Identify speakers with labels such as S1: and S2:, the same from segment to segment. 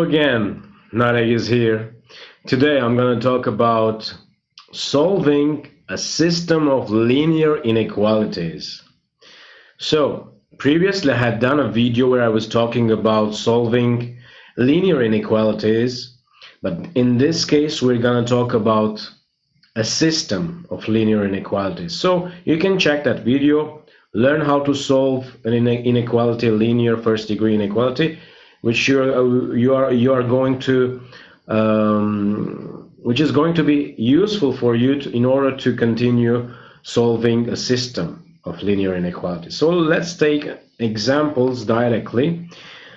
S1: again, Nareg is here. Today I'm going to talk about solving a system of linear inequalities. So, previously I had done a video where I was talking about solving linear inequalities, but in this case we're going to talk about a system of linear inequalities. So you can check that video, learn how to solve an inequality, linear first degree inequality, which you are going to which is going to be useful for you in order to continue solving a system of linear inequalities. So let's take examples directly.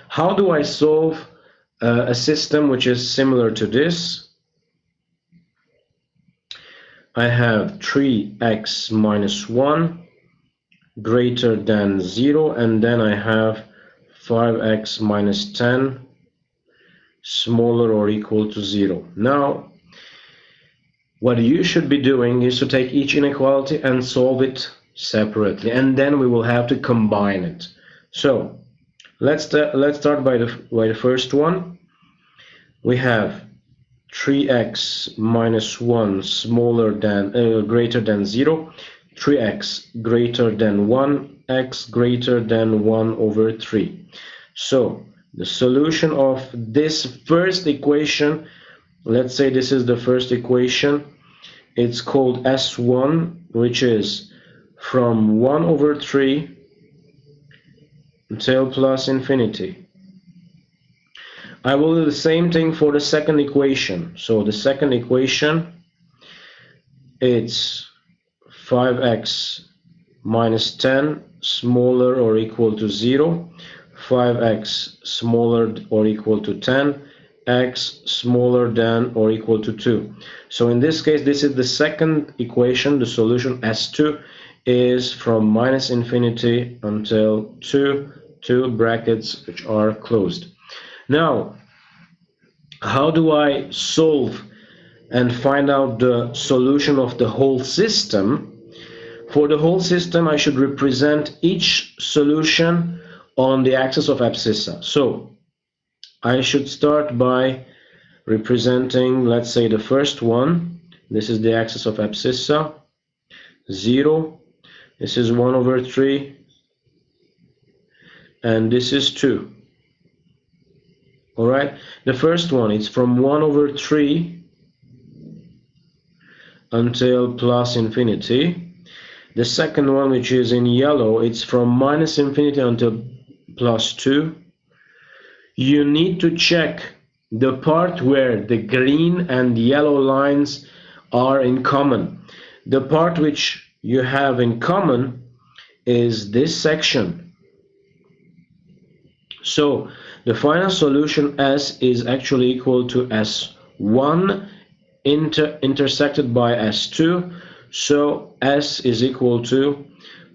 S1: How do I solve a system which is similar to this? I have 3x minus 1 greater than 0, and then I have 5x minus 10 smaller or equal to 0. Now, what you should be doing is to take each inequality and solve it separately, and then we will have to combine it. So let's start by the first one. We have 3x minus 1 smaller than greater than 0, 3x greater than 1, x greater than 1 over 3. So the solution of this first equation, let's say this is the first equation, it's called S1, which is from 1 over 3 until plus infinity. I will do the same thing for the second equation. So the second equation, it's 5x minus 10 smaller or equal to 0, 5x smaller or equal to 10, x smaller than or equal to 2. So in this case, this is the second equation. The solution S2 is from minus infinity until 2 brackets which are closed. Now, how do I solve and find out the solution of the whole system? For the whole system, I should represent each solution on the axis of abscissa. So I should start by representing, let's say, the first one. This is the axis of abscissa, 0. This is 1 over 3. And this is 2. Alright, the first one is from 1 over 3 until plus infinity. The second one, which is in yellow, it's from minus infinity until plus 2. You need to check the part where the green and yellow lines are in common. The part which you have in common is this section. So the final solution S is actually equal to S1 intersected by S2. So S is equal to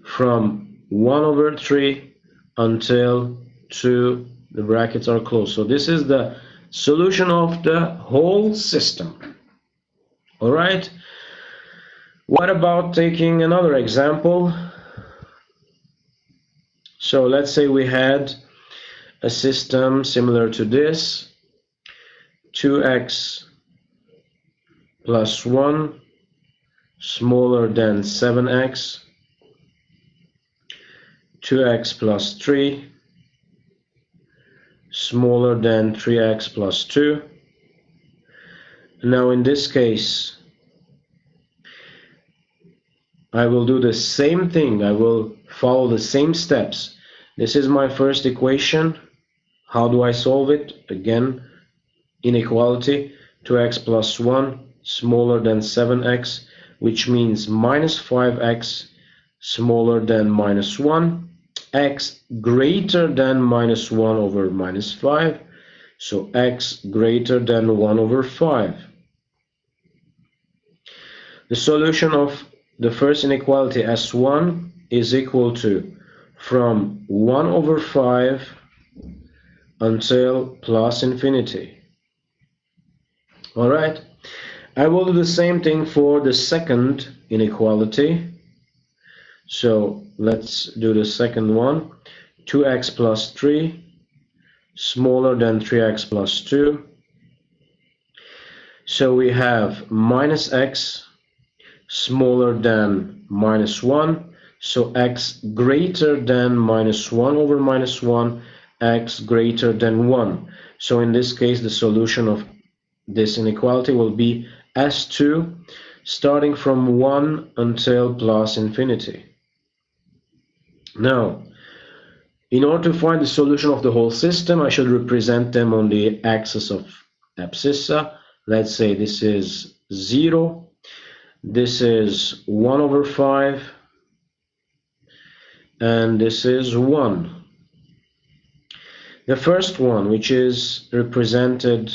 S1: from 1 over 3 until 2, the brackets are closed. So this is the solution of the whole system. All right. What about taking another example? So let's say we had a system similar to this, 2x plus 1 smaller than 7x, 2x plus 3 smaller than 3x plus 2. Now in this case, I will do the same thing. I will follow the same steps. This is my first equation. How do I solve it? Again, inequality, 2x plus 1 smaller than 7x, which means minus 5x smaller than minus 1, x greater than minus 1 over minus 5, so x greater than 1 over 5. The solution of the first inequality, S1, is equal to from 1 over 5 until plus infinity. All right, I will do the same thing for the second inequality. So let's do the second one. 2x plus 3 smaller than 3x plus 2. So we have minus x smaller than minus 1. So x greater than minus 1 over minus 1, x greater than 1. So in this case, the solution of this inequality will be S2 starting from 1 until plus infinity. Now, in order to find the solution of the whole system, I should represent them on the axis of abscissa. Let's say this is 0, this is 1 over 5, and this is 1. The first one, which is represented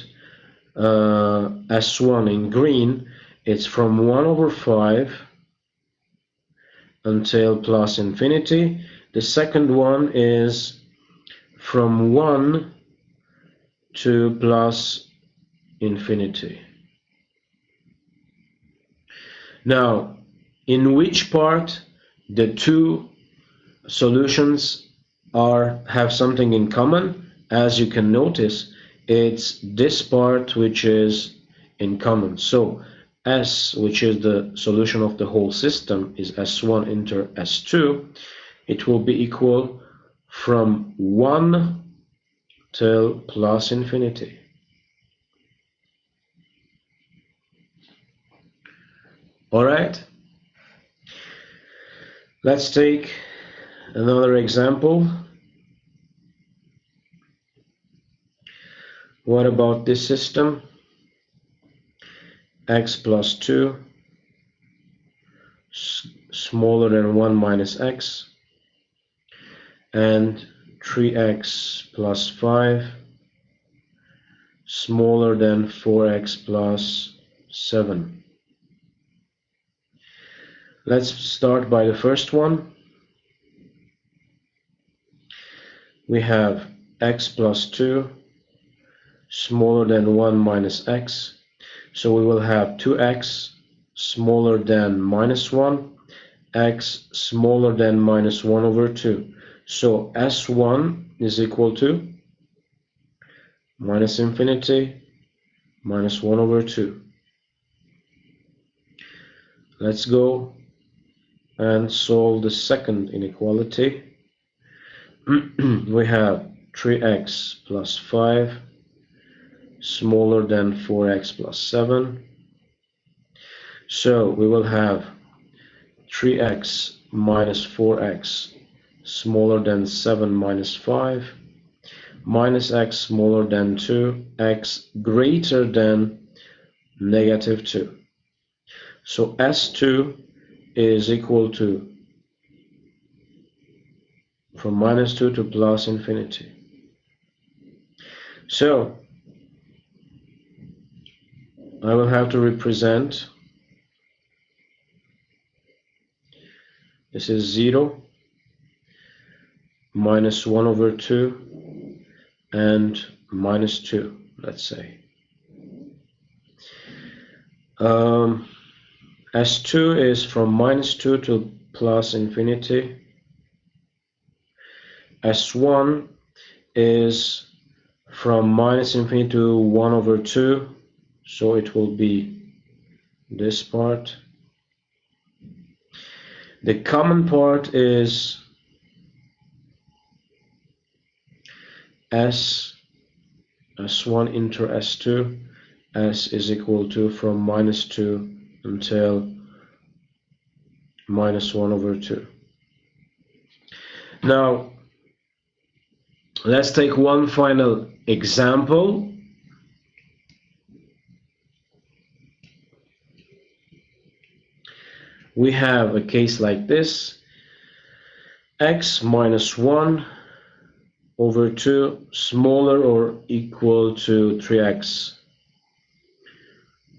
S1: as 1 in green, it's from 1 over 5 until plus infinity. The second one is from 1 to plus infinity. Now, in which part the two solutions have something in common? As you can notice, it's this part which is in common. So S, which is the solution of the whole system, is S1 inter S2. It will be equal from 1 till plus infinity. All right. Let's take another example. What about this system? X plus 2 smaller than 1 minus x, and 3x plus 5 smaller than 4x plus 7. Let's start by the first one. We have x plus 2 smaller than 1 minus x. So we will have 2x smaller than minus 1, x smaller than minus 1 over 2. So S1 is equal to minus infinity minus 1 over 2. Let's go and solve the second inequality. We have 3x plus 5 smaller than 4x plus 7. So we will have 3x minus 4x smaller than 7 minus 5, minus x smaller than 2, x greater than negative 2. So S2 is equal to from minus 2 to plus infinity. So I will have to represent, this is 0, minus 1 over 2, and minus 2, let's say. S2 is from minus 2 to plus infinity. S1 is from minus infinity to 1 over 2. So it will be this part. The common part is S1 inter S2. S is equal to from minus 2 until minus 1 over 2. Now, let's take one final example. We have a case like this: x minus 1 over 2 smaller or equal to 3x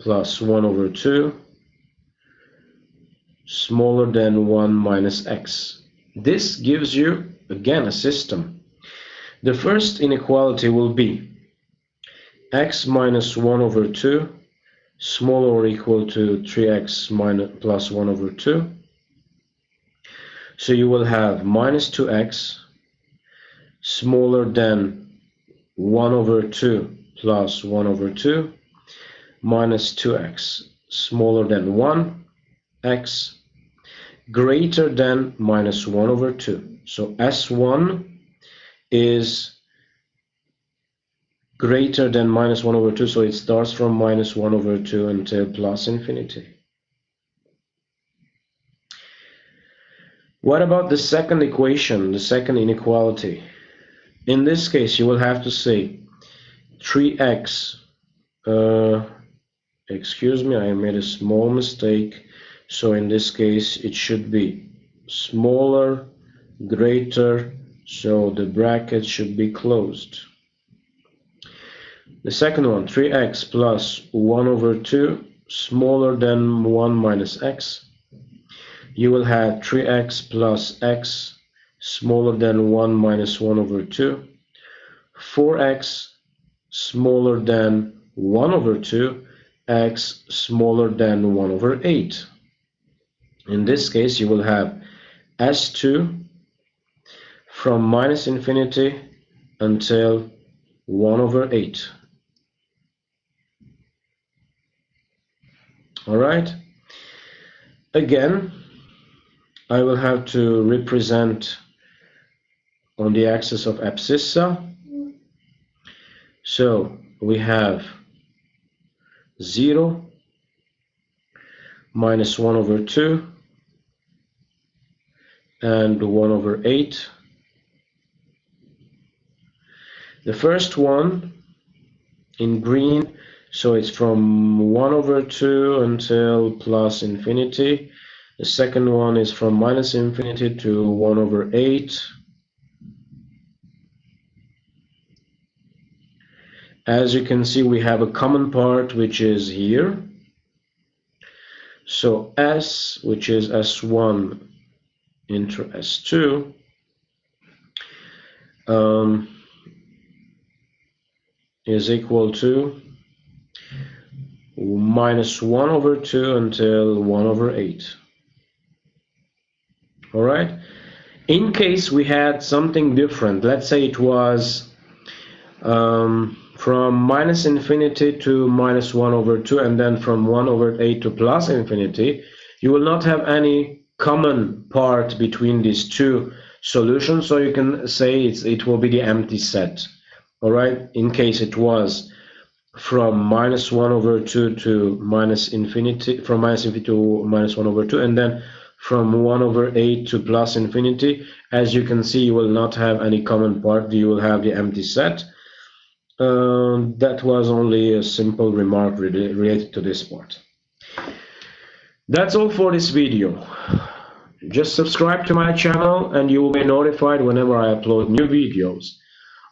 S1: plus 1 over 2 smaller than 1 minus x. This gives you again a system. The first inequality will be x minus 1 over 2 smaller or equal to 3x plus 1 over 2. So you will have minus 2x smaller than 1 over 2 plus 1 over 2 minus 2x smaller than 1, x greater than minus 1 over 2. So S1 is greater than minus 1 over 2, so it starts from minus 1 over 2 until plus infinity. What about the second equation, the second inequality? In this case, you will have to say 3x, excuse me, I made a small mistake. So in this case, it should be smaller, greater, so the bracket should be closed. The second one, 3x plus 1 over 2, smaller than 1 minus x. You will have 3x plus x smaller than 1 minus 1 over 2. 4x smaller than 1 over 2, x smaller than 1 over 8. In this case, you will have S2 from minus infinity until 1 over 8. All right. Again, I will have to represent on the axis of abscissa. So we have 0 minus 1 over 2 and 1 over 8. The first one in green, so it's from 1 over 2 until plus infinity. The second one is from minus infinity to 1 over 8. As you can see, we have a common part which is here. So S, which is S1 into S2, is equal to minus 1 over 2 until 1 over 8. All right. In case we had something different, let's say it was from minus infinity to minus 1 over 2 and then from 1 over 8 to plus infinity, you will not have any common part between these two solutions, so you can say it will be the empty set. All right, in case it was from minus 1 over 2 to minus infinity, from minus infinity to minus 1 over 2, and then from 1 over 8 to plus infinity, as you can see, you will not have any common part, you will have the empty set. That was only a simple remark related to this part. That's all for this video. Just subscribe to my channel and you will be notified whenever I upload new videos.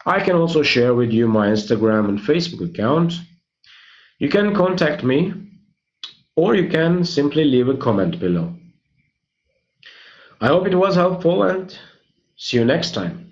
S1: I can also share with you my Instagram and Facebook account. You can contact me or you can simply leave a comment below. I hope it was helpful and see you next time.